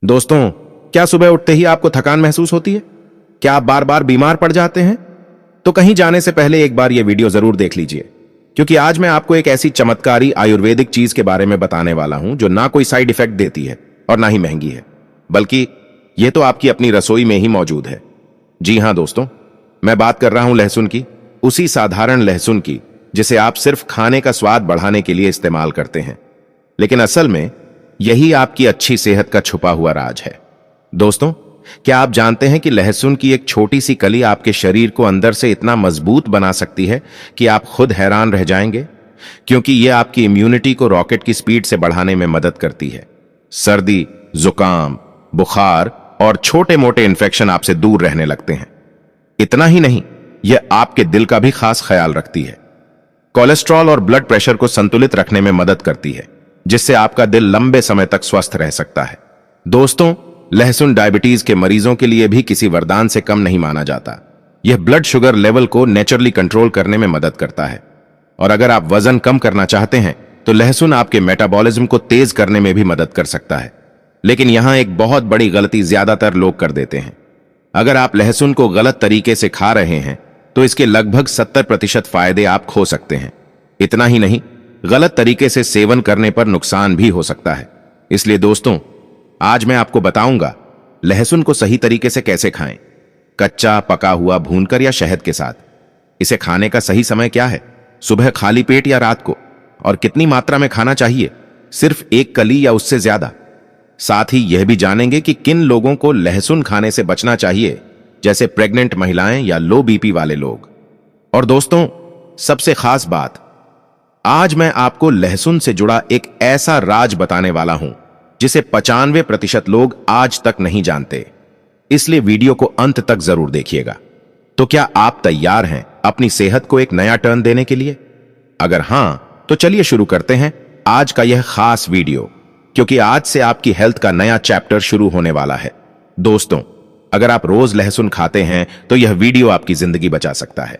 दोस्तों, क्या सुबह उठते ही आपको थकान महसूस होती है? क्या आप बार बार बीमार पड़ जाते हैं? तो कहीं जाने से पहले एक बार यह वीडियो जरूर देख लीजिए, क्योंकि आज मैं आपको एक ऐसी चमत्कारी आयुर्वेदिक चीज के बारे में बताने वाला हूं जो ना कोई साइड इफेक्ट देती है और ना ही महंगी है, बल्कि यह तो आपकी अपनी रसोई में ही मौजूद है। जी हां दोस्तों, मैं बात कर रहा हूं लहसुन की, उसी साधारण लहसुन की जिसे आप सिर्फ खाने का स्वाद बढ़ाने के लिए इस्तेमाल करते हैं, लेकिन असल में यही आपकी अच्छी सेहत का छुपा हुआ राज है। दोस्तों, क्या आप जानते हैं कि लहसुन की एक छोटी सी कली आपके शरीर को अंदर से इतना मजबूत बना सकती है कि आप खुद हैरान रह जाएंगे, क्योंकि यह आपकी इम्यूनिटी को रॉकेट की स्पीड से बढ़ाने में मदद करती है। सर्दी, जुकाम, बुखार और छोटे मोटे इन्फेक्शन आपसे दूर रहने लगते हैं। इतना ही नहीं, यह आपके दिल का भी खास ख्याल रखती है। कोलेस्ट्रॉल और ब्लड प्रेशर को संतुलित रखने में मदद करती है, जिससे आपका दिल लंबे समय तक स्वस्थ रह सकता है। दोस्तों, लहसुन डायबिटीज के मरीजों के लिए भी किसी वरदान से कम नहीं माना जाता। यह ब्लड शुगर लेवल को नेचुरली कंट्रोल करने में मदद करता है, और अगर आप वजन कम करना चाहते हैं तो लहसुन आपके मेटाबॉलिज्म को तेज करने में भी मदद कर सकता है। लेकिन यहां एक बहुत बड़ी गलती ज्यादातर लोग कर देते हैं। अगर आप लहसुन को गलत तरीके से खा रहे हैं तो इसके लगभग 70% फायदे आप खो सकते हैं। इतना ही नहीं, गलत तरीके से सेवन करने पर नुकसान भी हो सकता है। इसलिए दोस्तों, आज मैं आपको बताऊंगा लहसुन को सही तरीके से कैसे खाएं। कच्चा, पका हुआ, भूनकर या शहद के साथ। इसे खाने का सही समय क्या है, सुबह खाली पेट या रात को, और कितनी मात्रा में खाना चाहिए, सिर्फ एक कली या उससे ज्यादा। साथ ही यह भी जानेंगे कि किन लोगों को लहसुन खाने से बचना चाहिए, जैसे प्रेग्नेंट महिलाएं या लो बीपी वाले लोग। और दोस्तों, सबसे खास बात, आज मैं आपको लहसुन से जुड़ा एक ऐसा राज बताने वाला हूं जिसे 95% लोग आज तक नहीं जानते। इसलिए वीडियो को अंत तक जरूर देखिएगा। तो क्या आप तैयार हैं अपनी सेहत को एक नया टर्न देने के लिए? अगर हां, तो चलिए शुरू करते हैं आज का यह खास वीडियो, क्योंकि आज से आपकी हेल्थ का नया चैप्टर शुरू होने वाला है। दोस्तों, अगर आप रोज लहसुन खाते हैं तो यह वीडियो आपकी जिंदगी बचा सकता है।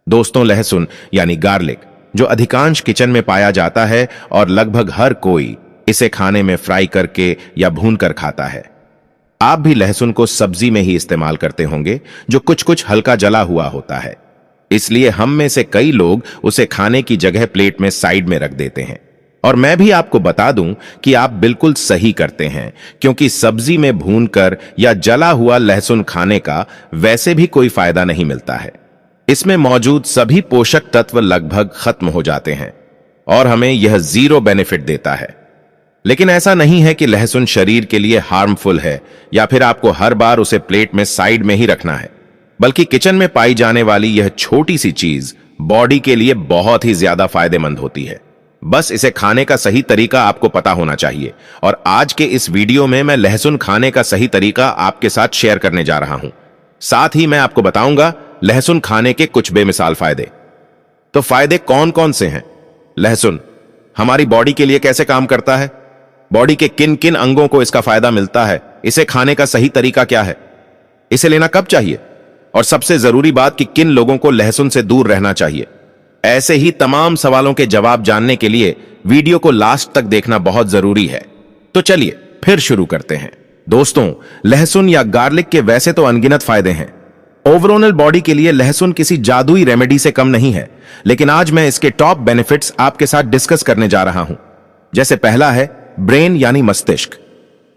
दोस्तों, लहसुन यानी गार्लिक, जो अधिकांश किचन में पाया जाता है और लगभग हर कोई इसे खाने में फ्राई करके या भूनकर खाता है। आप भी लहसुन को सब्जी में ही इस्तेमाल करते होंगे, जो कुछ कुछ हल्का जला हुआ होता है। इसलिए हम में से कई लोग उसे खाने की जगह प्लेट में साइड में रख देते हैं। और मैं भी आपको बता दूं कि आप बिल्कुल सही करते हैं, क्योंकि सब्जी में भूनकर या जला हुआ लहसुन खाने का वैसे भी कोई फायदा नहीं मिलता है। इसमें मौजूद सभी पोषक तत्व लगभग खत्म हो जाते हैं और हमें यह जीरो बेनिफिट देता है। लेकिन ऐसा नहीं है कि लहसुन शरीर के लिए हार्मफुल है या फिर आपको हर बार उसे प्लेट में साइड में ही रखना है, बल्कि किचन में पाई जाने वाली यह छोटी सी चीज बॉडी के लिए बहुत ही ज्यादा फायदेमंद होती है। बस इसे खाने का सही तरीका आपको पता होना चाहिए, और आज के इस वीडियो में मैं लहसुन खाने का सही तरीका आपके साथ शेयर करने जा रहा हूं। साथ ही मैं आपको बताऊंगा लहसुन खाने के कुछ बेमिसाल फायदे। तो फायदे कौन कौन से हैं? लहसुन हमारी बॉडी के लिए कैसे काम करता है, बॉडी के किन किन अंगों को इसका फायदा मिलता है, इसे खाने का सही तरीका क्या है, इसे लेना कब चाहिए, और सबसे जरूरी बात कि किन लोगों को लहसुन से दूर रहना चाहिए। ऐसे ही तमाम सवालों के जवाब जानने के लिए वीडियो को लास्ट तक देखना बहुत जरूरी है। तो चलिए फिर शुरू करते हैं। दोस्तों, लहसुन या गार्लिक के वैसे तो अनगिनत फायदे हैं। ओवरऑल बॉडी के लिए लहसुन किसी जादुई रेमेडी से कम नहीं है, लेकिन आज मैं इसके टॉप बेनिफिट्स आपके साथ डिस्कस करने जा रहा हूं। जैसे पहला है ब्रेन यानी मस्तिष्क।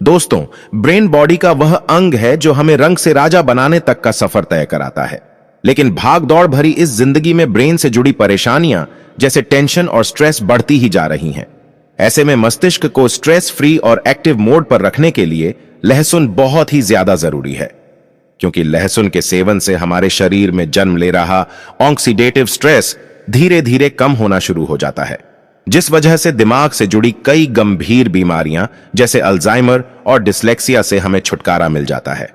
दोस्तों, ब्रेन बॉडी का वह अंग है जो हमें रंग से राजा बनाने तक का सफर तय कराता है। लेकिन भाग दौड़ भरी इस जिंदगी में ब्रेन से जुड़ी परेशानियां जैसे टेंशन और स्ट्रेस बढ़ती ही जा रही हैं। ऐसे में मस्तिष्क को स्ट्रेस फ्री और एक्टिव मोड पर रखने के लिए लहसुन बहुत ही ज्यादा जरूरी है, क्योंकि लहसुन के सेवन से हमारे शरीर में जन्म ले रहा ऑक्सीडेटिव स्ट्रेस धीरे धीरे कम होना शुरू हो जाता है, जिस वजह से दिमाग से जुड़ी कई गंभीर बीमारियां जैसे अल्जाइमर और डिसलेक्सिया से हमें छुटकारा मिल जाता है।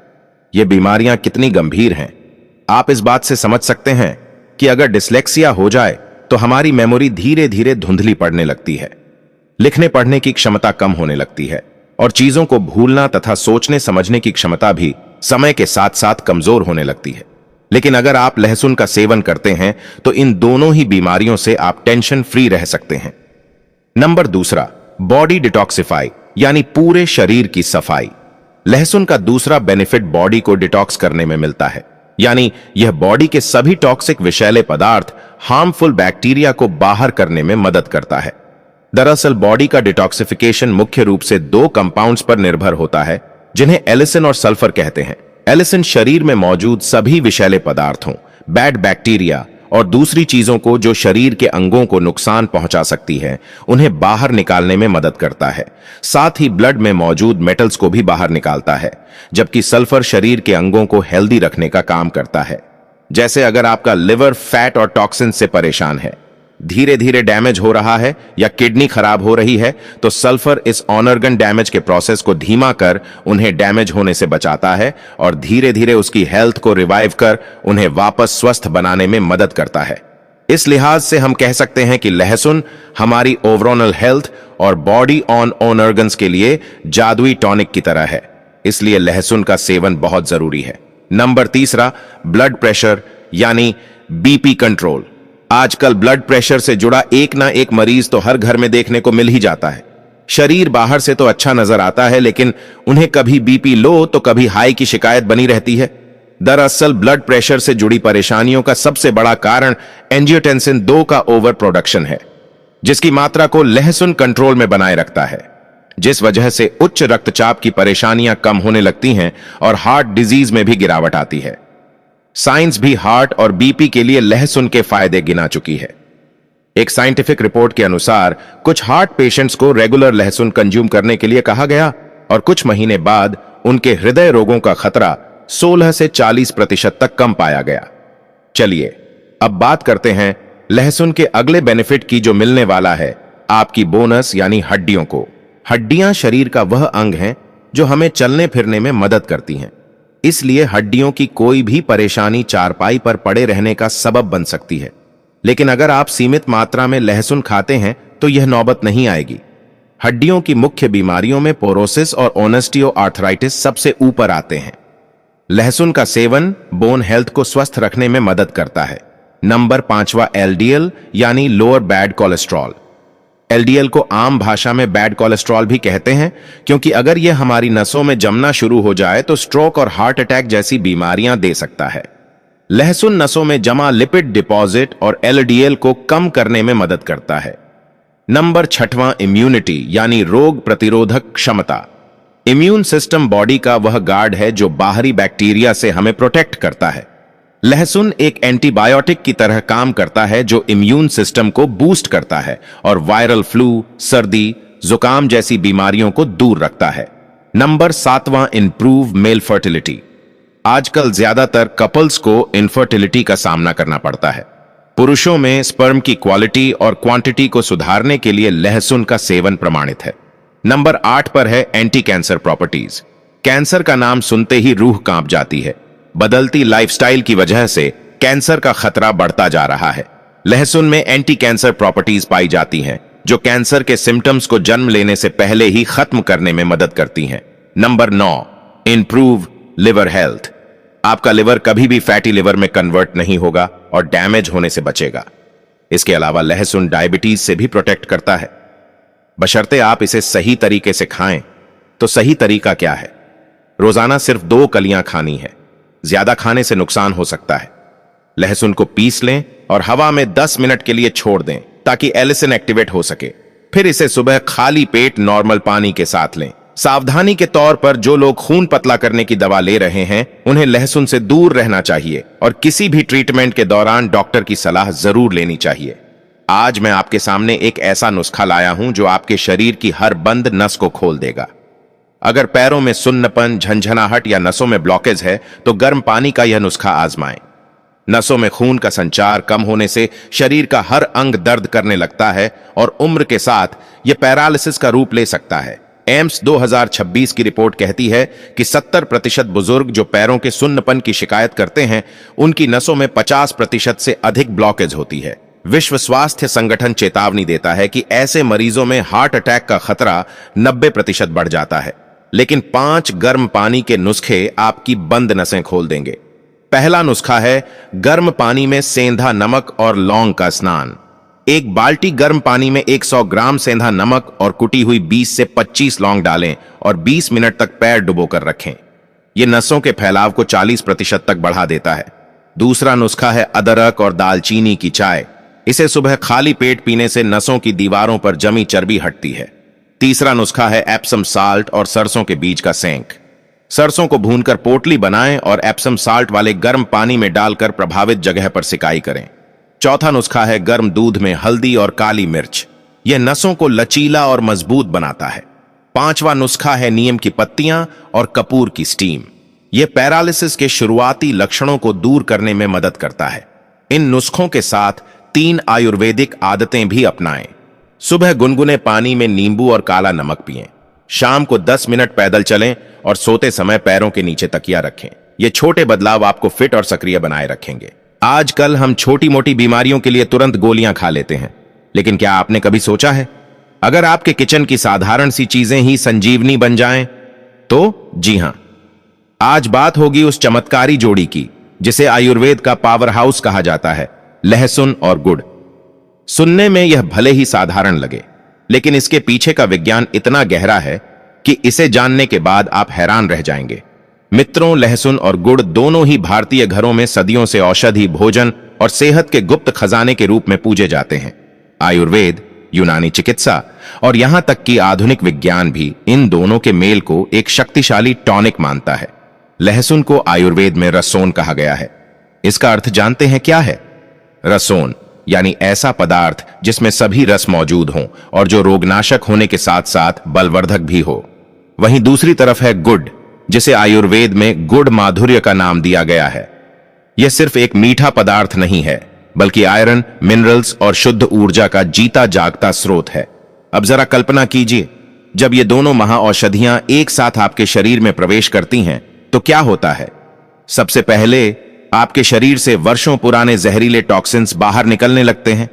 ये बीमारियां कितनी गंभीर हैं, आप इस बात से समझ सकते हैं कि अगर डिसलेक्सिया हो जाए तो हमारी मेमोरी धीरे धीरे धुंधली पड़ने लगती है, लिखने पढ़ने की क्षमता कम होने लगती है, और चीजों को भूलना तथा सोचने समझने की क्षमता भी समय के साथ साथ कमजोर होने लगती है। लेकिन अगर आप लहसुन का सेवन करते हैं तो इन दोनों ही बीमारियों से आप टेंशन फ्री रह सकते हैं। नंबर दूसरा, बॉडी डिटॉक्सिफाई यानी पूरे शरीर की सफाई। लहसुन का दूसरा बेनिफिट बॉडी को डिटॉक्स करने में मिलता है, यानी यह बॉडी के सभी टॉक्सिक विषैले पदार्थ, हार्मफुल बैक्टीरिया को बाहर करने में मदद करता है। दरअसल बॉडी का डिटॉक्सिफिकेशन मुख्य रूप से दो कंपाउंड्स पर निर्भर होता है, जिन्हें एलिसिन और सल्फर कहते हैं। एलिसिन शरीर में मौजूद सभी विषैले पदार्थों, बैड बैक्टीरिया और दूसरी चीजों को जो शरीर के अंगों को नुकसान पहुंचा सकती है, उन्हें बाहर निकालने में मदद करता है। साथ ही ब्लड में मौजूद मेटल्स को भी बाहर निकालता है, जबकि सल्फर शरीर के अंगों को हेल्दी रखने का काम करता है। जैसे अगर आपका लिवर फैट और टॉक्सिन से परेशान है, धीरे धीरे डैमेज हो रहा है या किडनी खराब हो रही है, तो सल्फर इस ऑर्गन डैमेज के प्रोसेस को धीमा कर उन्हें डैमेज होने से बचाता है और धीरे धीरे उसकी हेल्थ को रिवाइव कर उन्हें वापस स्वस्थ बनाने में मदद करता है। इस लिहाज से हम कह सकते हैं कि लहसुन हमारी ओवरऑल हेल्थ और बॉडी ऑन ऑर्गन्स के लिए जादुई टॉनिक की तरह है। इसलिए लहसुन का सेवन बहुत जरूरी है। नंबर तीसरा, ब्लड प्रेशर यानी बीपी कंट्रोल। आजकल ब्लड प्रेशर से जुड़ा एक ना एक मरीज तो हर घर में देखने को मिल ही जाता है। शरीर बाहर से तो अच्छा नजर आता है, लेकिन उन्हें कभी बीपी लो तो कभी हाई की शिकायत बनी रहती है। दरअसल ब्लड प्रेशर से जुड़ी परेशानियों का सबसे बड़ा कारण एंजियोटेंसिन 2 का ओवर प्रोडक्शन है, जिसकी मात्रा को लहसुन कंट्रोल में बनाए रखता है, जिस वजह से उच्च रक्तचाप की परेशानियां कम होने लगती हैं और हार्ट डिजीज में भी गिरावट आती है। साइंस भी हार्ट और बीपी के लिए लहसुन के फायदे गिना चुकी है। एक साइंटिफिक रिपोर्ट के अनुसार कुछ हार्ट पेशेंट्स को रेगुलर लहसुन कंज्यूम करने के लिए कहा गया और कुछ महीने बाद उनके हृदय रोगों का खतरा 16 से 40% तक कम पाया गया। चलिए अब बात करते हैं लहसुन के अगले बेनिफिट की, जो मिलने वाला है आपकी बोनस यानी हड्डियों को। हड्डियां शरीर का वह अंग है जो हमें चलने फिरने में मदद करती हैं। इसलिए हड्डियों की कोई भी परेशानी चारपाई पर पड़े रहने का सबब बन सकती है। लेकिन अगर आप सीमित मात्रा में लहसुन खाते हैं तो यह नौबत नहीं आएगी। हड्डियों की मुख्य बीमारियों में पोरोसिस और ऑस्टियोआर्थराइटिस सबसे ऊपर आते हैं। लहसुन का सेवन बोन हेल्थ को स्वस्थ रखने में मदद करता है। नंबर 5वां, एलडीएल यानी लोअर बैड कोलेस्ट्रॉल। एलडीएल को आम भाषा में बैड कोलेस्ट्रॉल भी कहते हैं, क्योंकि अगर यह हमारी नसों में जमना शुरू हो जाए तो स्ट्रोक और हार्ट अटैक जैसी बीमारियां दे सकता है। लहसुन नसों में जमा लिपिड डिपॉजिट और एलडीएल को कम करने में मदद करता है। नंबर 6वां, इम्यूनिटी यानी रोग प्रतिरोधक क्षमता। इम्यून सिस्टम बॉडी का वह गार्ड है जो बाहरी बैक्टीरिया से हमें प्रोटेक्ट करता है। लहसुन एक एंटीबायोटिक की तरह काम करता है जो इम्यून सिस्टम को बूस्ट करता है और वायरल फ्लू, सर्दी, जुकाम जैसी बीमारियों को दूर रखता है। नंबर 7वां, इंप्रूव मेल फर्टिलिटी। आजकल ज्यादातर कपल्स को इनफर्टिलिटी का सामना करना पड़ता है। पुरुषों में स्पर्म की क्वालिटी और क्वांटिटी को सुधारने के लिए लहसुन का सेवन प्रमाणित है। नंबर 8 पर है एंटी कैंसर प्रॉपर्टीज। कैंसर का नाम सुनते ही रूह कांप जाती है। बदलती लाइफस्टाइल की वजह से कैंसर का खतरा बढ़ता जा रहा है। लहसुन में एंटी कैंसर प्रॉपर्टीज पाई जाती हैं, जो कैंसर के सिम्टम्स को जन्म लेने से पहले ही खत्म करने में मदद करती हैं। Number 9, improve liver health. आपका लिवर कभी भी फैटी लिवर में कन्वर्ट नहीं होगा और डैमेज होने से बचेगा। इसके अलावा लहसुन डायबिटीज से भी प्रोटेक्ट करता है, बशर्ते आप इसे सही तरीके से खाएं। तो सही तरीका क्या है? रोजाना सिर्फ 2 कलियां खानी है। ज्यादा खाने से नुकसान हो सकता है। लहसुन को पीस लें और हवा में 10 मिनट के लिए छोड़ दें ताकि एलिसिन एक्टिवेट हो सके। फिर इसे सुबह खाली पेट नॉर्मल पानी के साथ लें। सावधानी के तौर पर जो लोग खून पतला करने की दवा ले रहे हैं, उन्हें लहसुन से दूर रहना चाहिए और किसी भी ट्रीटमेंट के दौरान डॉक्टर की सलाह जरूर लेनी चाहिए। आज मैं आपके सामने एक ऐसा नुस्खा लाया हूं जो आपके शरीर की हर बंद नस को खोल देगा। अगर पैरों में सुन्नपन, झंझनाहट या नसों में ब्लॉकेज है तो गर्म पानी का यह नुस्खा आजमाएं। नसों में खून का संचार कम होने से शरीर का हर अंग दर्द करने लगता है और उम्र के साथ यह पैरालिसिस का रूप ले सकता है। एम्स 2026 की रिपोर्ट कहती है कि 70% बुजुर्ग जो पैरों के सुन्नपन की शिकायत करते हैं, उनकी नसों में 50% से अधिक ब्लॉकेज होती है। विश्व स्वास्थ्य संगठन चेतावनी देता है कि ऐसे मरीजों में हार्ट अटैक का खतरा 90% बढ़ जाता है। लेकिन 5 गर्म पानी के नुस्खे आपकी बंद नसें खोल देंगे। पहला नुस्खा है गर्म पानी में सेंधा नमक और लौंग का स्नान। एक बाल्टी गर्म पानी में 100 ग्राम सेंधा नमक और कुटी हुई 20 से 25 लौंग डालें और 20 मिनट तक पैर डुबोकर रखें। यह नसों के फैलाव को 40% तक बढ़ा देता है। दूसरा नुस्खा है अदरक और दालचीनी की चाय। इसे सुबह खाली पेट पीने से नसों की दीवारों पर जमी चर्बी हटती है। तीसरा नुस्खा है एप्सम साल्ट और सरसों के बीज का सेंक। सरसों को भूनकर पोटली बनाएं और एप्सम साल्ट वाले गर्म पानी में डालकर प्रभावित जगह पर सिकाई करें। चौथा नुस्खा है गर्म दूध में हल्दी और काली मिर्च। यह नसों को लचीला और मजबूत बनाता है। पांचवा नुस्खा है नीम की पत्तियां और कपूर की स्टीम। यह पैरालिसिस के शुरुआती लक्षणों को दूर करने में मदद करता है। इन नुस्खों के साथ 3 आयुर्वेदिक आदतें भी अपनाएं। सुबह गुनगुने पानी में नींबू और काला नमक पिएं। शाम को 10 मिनट पैदल चलें और सोते समय पैरों के नीचे तकिया रखें। ये छोटे बदलाव आपको फिट और सक्रिय बनाए रखेंगे। आजकल हम छोटी मोटी बीमारियों के लिए तुरंत गोलियां खा लेते हैं, लेकिन क्या आपने कभी सोचा है अगर आपके किचन की साधारण सी चीजें ही संजीवनी बन जाएं? तो जी हां, आज बात होगी उस चमत्कारी जोड़ी की जिसे आयुर्वेद का पावर हाउस कहा जाता है, लहसुन और गुड़। सुनने में यह भले ही साधारण लगे, लेकिन इसके पीछे का विज्ञान इतना गहरा है कि इसे जानने के बाद आप हैरान रह जाएंगे। मित्रों, लहसुन और गुड़ दोनों ही भारतीय घरों में सदियों से औषधि, भोजन और सेहत के गुप्त खजाने के रूप में पूजे जाते हैं। आयुर्वेद, यूनानी चिकित्सा और यहां तक कि आधुनिक विज्ञान भी इन दोनों के मेल को एक शक्तिशाली टॉनिक मानता है। लहसुन को आयुर्वेद में रसोन कहा गया है। इसका अर्थ जानते हैं क्या है? रसोन यानी ऐसा पदार्थ जिसमें सभी रस मौजूद हों और जो रोगनाशक होने के साथ साथ बलवर्धक भी हो। वहीं दूसरी तरफ है गुड़, जिसे आयुर्वेद में गुड़ माधुर्य का नाम दिया गया है। यह सिर्फ एक मीठा पदार्थ नहीं है, बल्कि आयरन, मिनरल्स और शुद्ध ऊर्जा का जीता जागता स्रोत है। अब जरा कल्पना कीजिए, जब ये दोनों महाऔषधियां एक साथ आपके शरीर में प्रवेश करती हैं तो क्या होता है? सबसे पहले आपके शरीर से वर्षों पुराने जहरीले टॉक्सिन्स बाहर निकलने लगते हैं।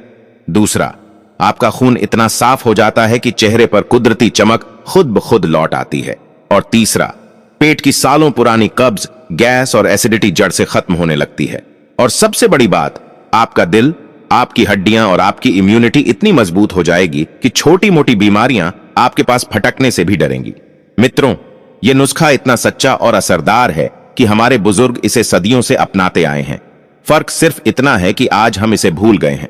दूसरा, आपका खून इतना साफ हो जाता है कि चेहरे पर कुदरती चमक खुद ब खुद लौट आती है। और तीसरा, पेट की सालों पुरानी कब्ज, गैस और एसिडिटी जड़ से खत्म होने लगती है। और सबसे बड़ी बात, आपका दिल, आपकी हड्डियां और आपकी इम्यूनिटी इतनी मजबूत हो जाएगी कि छोटी मोटी बीमारियां आपके पास फटकने से भी डरेंगी। मित्रों, यह नुस्खा इतना सच्चा और असरदार है कि हमारे बुजुर्ग इसे सदियों से अपनाते आए हैं। फर्क सिर्फ इतना है कि आज हम इसे भूल गए हैं।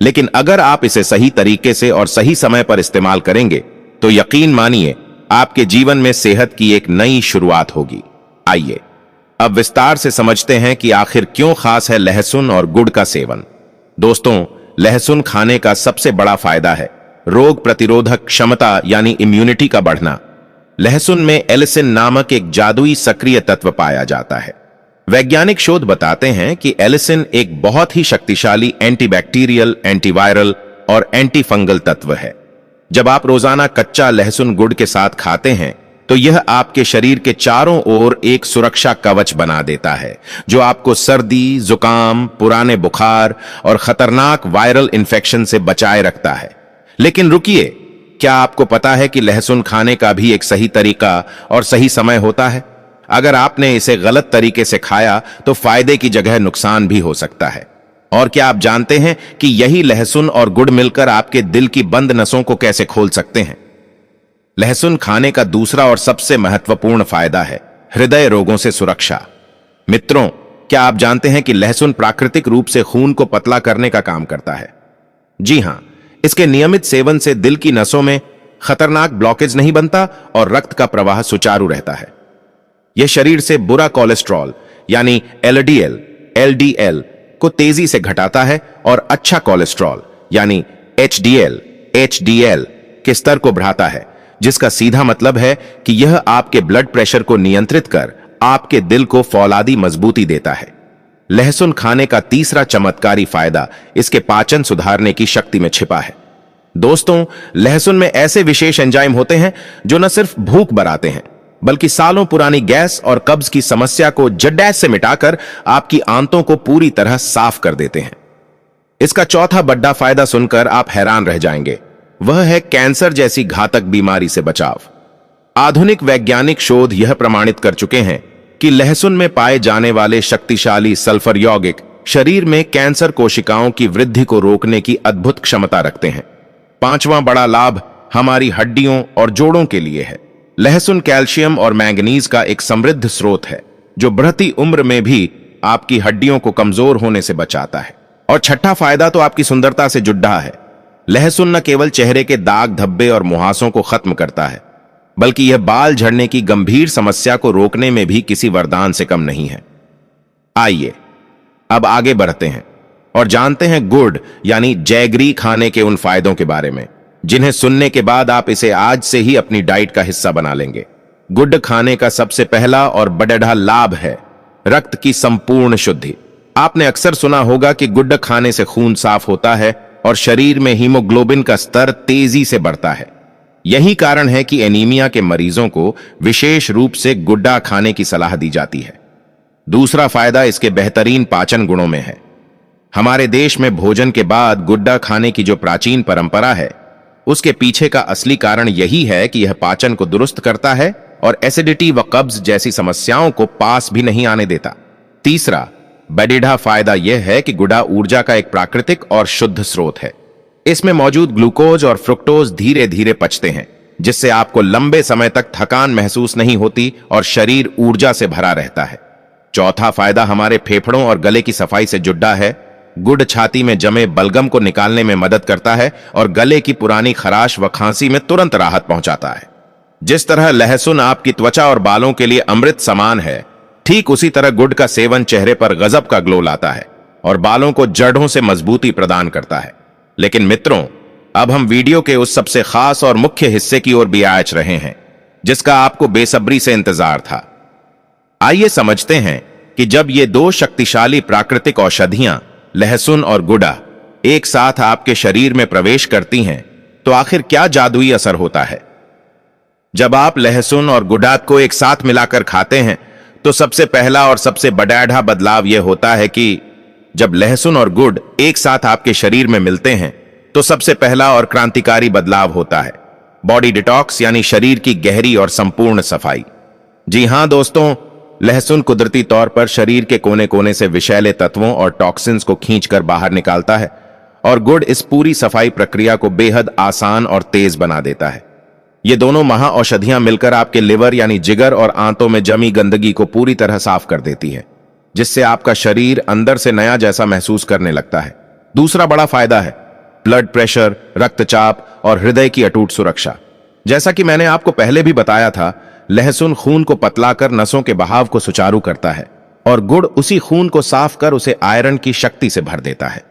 लेकिन अगर आप इसे सही तरीके से और सही समय पर इस्तेमाल करेंगे तो यकीन मानिए आपके जीवन में सेहत की एक नई शुरुआत होगी। आइए अब विस्तार से समझते हैं कि आखिर क्यों खास है लहसुन और गुड़ का सेवन। दोस्तों, लहसुन खाने का सबसे बड़ा फायदा है रोग प्रतिरोधक क्षमता यानी इम्यूनिटी का बढ़ना। लहसुन में एलिसिन नामक एक जादुई सक्रिय तत्व पाया जाता है। वैज्ञानिक शोध बताते हैं कि एलिसिन एक बहुत ही शक्तिशाली एंटीबैक्टीरियल, एंटीवायरल और एंटीफंगल तत्व है। जब आप रोजाना कच्चा लहसुन गुड़ के साथ खाते हैं तो यह आपके शरीर के चारों ओर एक सुरक्षा कवच बना देता है, जो आपको सर्दी, जुकाम, पुराने बुखार और खतरनाक वायरल इन्फेक्शन से बचाए रखता है। लेकिन रुकिए, क्या आपको पता है कि लहसुन खाने का भी एक सही तरीका और सही समय होता है? अगर आपने इसे गलत तरीके से खाया तो फायदे की जगह नुकसान भी हो सकता है। और क्या आप जानते हैं कि यही लहसुन और गुड़ मिलकर आपके दिल की बंद नसों को कैसे खोल सकते हैं? लहसुन खाने का दूसरा और सबसे महत्वपूर्ण फायदा है हृदय रोगों से सुरक्षा। मित्रों, क्या आप जानते हैं कि लहसुन प्राकृतिक रूप से खून को पतला करने का काम करता है? जी हां, इसके नियमित सेवन से दिल की नसों में खतरनाक ब्लॉकेज नहीं बनता और रक्त का प्रवाह सुचारू रहता है। यह शरीर से बुरा कोलेस्ट्रॉल यानी एलडीएल, एलडीएल को तेजी से घटाता है और अच्छा कोलेस्ट्रॉल यानी एचडीएल, एचडीएल के स्तर को बढ़ाता है, जिसका सीधा मतलब है कि यह आपके ब्लड प्रेशर को नियंत्रित कर आपके दिल को फौलादी मजबूती देता है। लहसुन खाने का तीसरा चमत्कारी फायदा इसके पाचन सुधारने की शक्ति में छिपा है। दोस्तों, लहसुन में ऐसे विशेष एंजाइम होते हैं जो न सिर्फ भूख बढ़ाते हैं, बल्कि सालों पुरानी गैस और कब्ज की समस्या को जड्डैश से मिटाकर आपकी आंतों को पूरी तरह साफ कर देते हैं। इसका चौथा बड़ा फायदा सुनकर आप हैरान रह जाएंगे, वह है कैंसर जैसी घातक बीमारी से बचाव। आधुनिक वैज्ञानिक शोध यह प्रमाणित कर चुके हैं कि लहसुन में पाए जाने वाले शक्तिशाली सल्फर यौगिक शरीर में कैंसर कोशिकाओं की वृद्धि को रोकने की अद्भुत क्षमता रखते हैं। पांचवां बड़ा लाभ हमारी हड्डियों और जोड़ों के लिए है। लहसुन कैल्शियम और मैंगनीज का एक समृद्ध स्रोत है जो बढ़ती उम्र में भी आपकी हड्डियों को कमजोर होने से बचाता है। और छठा फायदा तो आपकी सुंदरता से जुड़ा है। लहसुन न केवल चेहरे के दाग धब्बे और मुहासों को खत्म करता है, बल्कि यह बाल झड़ने की गंभीर समस्या को रोकने में भी किसी वरदान से कम नहीं है। आइए अब आगे बढ़ते हैं और जानते हैं गुड़ यानी जैगरी खाने के उन फायदों के बारे में जिन्हें सुनने के बाद आप इसे आज से ही अपनी डाइट का हिस्सा बना लेंगे। गुड़ खाने का सबसे पहला और बड़ा लाभ है रक्त की संपूर्ण शुद्धि। आपने अक्सर सुना होगा कि गुड़ खाने से खून साफ होता है और शरीर में हीमोग्लोबिन का स्तर तेजी से बढ़ता है। यही कारण है कि एनीमिया के मरीजों को विशेष रूप से गुड्डा खाने की सलाह दी जाती है। दूसरा फायदा इसके बेहतरीन पाचन गुणों में है। हमारे देश में भोजन के बाद गुड्डा खाने की जो प्राचीन परंपरा है, उसके पीछे का असली कारण यही है कि यह पाचन को दुरुस्त करता है और एसिडिटी व कब्ज जैसी समस्याओं को पास भी नहीं आने देता। तीसरा बड़ा फायदा यह है कि गुड़ा ऊर्जा का एक प्राकृतिक और शुद्ध स्रोत है। इसमें मौजूद ग्लूकोज और फ्रुक्टोज धीरे धीरे पचते हैं, जिससे आपको लंबे समय तक थकान महसूस नहीं होती और शरीर ऊर्जा से भरा रहता है। चौथा फायदा हमारे फेफड़ों और गले की सफाई से जुड़ा है। गुड़ छाती में जमे बलगम को निकालने में मदद करता है और गले की पुरानी खराश व खांसी में तुरंत राहत पहुंचाता है। जिस तरह लहसुन आपकी त्वचा और बालों के लिए अमृत समान है, ठीक उसी तरह गुड़ का सेवन चेहरे पर गजब का ग्लो लाता है और बालों को जड़ों से मजबूती प्रदान करता है। लेकिन मित्रों, अब हम वीडियो के उस सबसे खास और मुख्य हिस्से की ओर भी आच रहे हैं जिसका आपको बेसब्री से इंतजार था। आइए समझते हैं कि जब ये दो शक्तिशाली प्राकृतिक औषधियां लहसुन और गुड़ा एक साथ आपके शरीर में प्रवेश करती हैं तो आखिर क्या जादुई असर होता है। जब आप लहसुन और गुड़ा को एक साथ मिलाकर खाते हैं तो सबसे पहला और सबसे बड़ा बदलाव यह होता है कि जब लहसुन और गुड़ एक साथ आपके शरीर में मिलते हैं तो सबसे पहला और क्रांतिकारी बदलाव होता है बॉडी डिटॉक्स यानी शरीर की गहरी और संपूर्ण सफाई। जी हां दोस्तों, लहसुन कुदरती तौर पर शरीर के कोने कोने से विषैले तत्वों और टॉक्सिन्स को खींचकर बाहर निकालता है और गुड़ इस पूरी सफाई प्रक्रिया को बेहद आसान और तेज बना देता है। ये दोनों महाऔषधियां मिलकर आपके लिवर यानी जिगर और आंतों में जमी गंदगी को पूरी तरह साफ कर देती है, जिससे आपका शरीर अंदर से नया जैसा महसूस करने लगता है। दूसरा बड़ा फायदा है ब्लड प्रेशर, रक्तचाप और हृदय की अटूट सुरक्षा। जैसा कि मैंने आपको पहले भी बताया था, लहसुन खून को पतला कर नसों के बहाव को सुचारू करता है और गुड़ उसी खून को साफ कर उसे आयरन की शक्ति से भर देता है।